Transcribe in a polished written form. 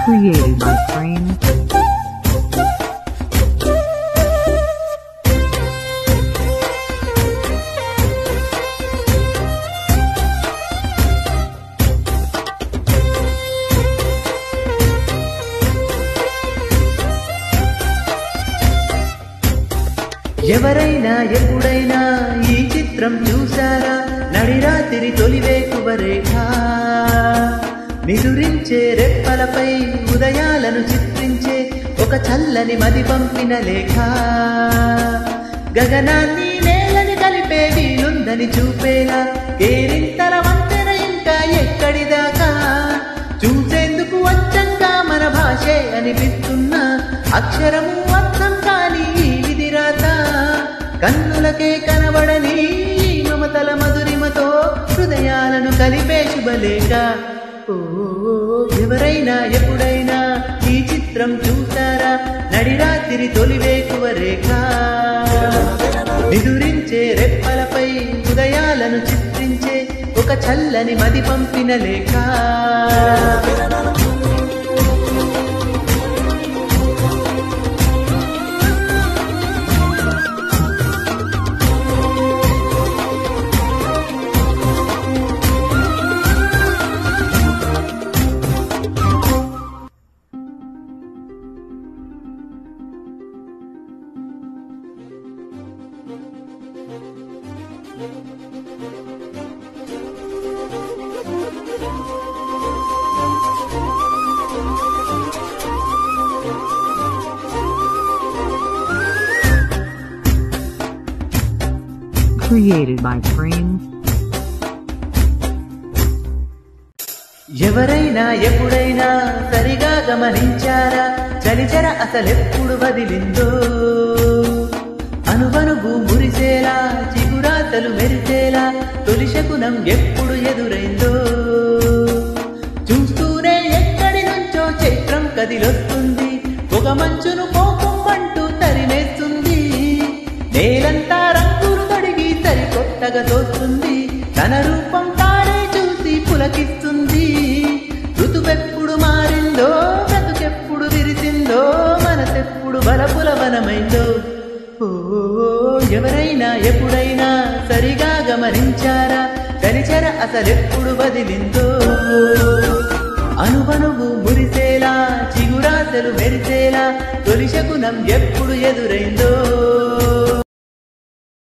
Created by Frame. ఎవరైనా ఎప్పుడైనా ఈ చిత్రం చూసారా? నడిరాత్రి తొలివేకువ రేఖ నిదురించే రెప్పలపై ఉదయాలను చిత్రించే ఒక చల్లని మది పంపిన లేఖ. గగనాన్ని నేలని కలిపే వీలుందని చూపేలా కేరింతల వంతెన ఇంకా ఎక్కడిదాకా. చూసేందుకు అచ్చంగా మన భాషే అనిపిస్తున్న అక్షరము అర్థం కాని ఈ విధిరాత. కన్నులకే కనబడని మమతల మధురిమతో హృదయాలను కలిపే శుభలేఖ. ఓ ఎవరైనా ఎప్పుడైనా ఈ చిత్రం చూసారా? నడిరాత్రి తొలివేకువ రేఖ నిదురించే రెప్పలపై ఉదయాలను చిత్రించే ఒక చల్లని మది పంపిన లేఖ. Created by Frame. ఎవరైనా ఎప్పుడైనా సరిగా గమనించారా? చలిచర అసలెప్పుడు వదిలిందో అనువనువు మురిసేలా చిగురాతలు మెరిసేలా తొలి శకునం ఎప్పుడు ఎదురైందో. చూస్తూనే ఎక్కడి నుంచో చైత్రం కదిలొస్తుంది, ఒక మంచును కోపమంటూ తరిమేస్తుంది. నేలంతా రంగులు తడిగి సరికొత్తగా తోస్తుంది, తన రూపం తానే చూసి పులకిస్తుంది. ఋతువెప్పుడు మారిందో, బ్రతుకెప్పుడు విరిసిందో, మనసెప్పుడు బలపులవనమైందో. ఓ ఎవరైనా ఎప్పుడైనా సరిగా గమనించారా? చలిచర అసలెప్పుడు వదిలిందో అనువనువు మురిసేలా చిగురాతలు మెరిసేలా తొలి శకునం ఎప్పుడు ఎదురైందో.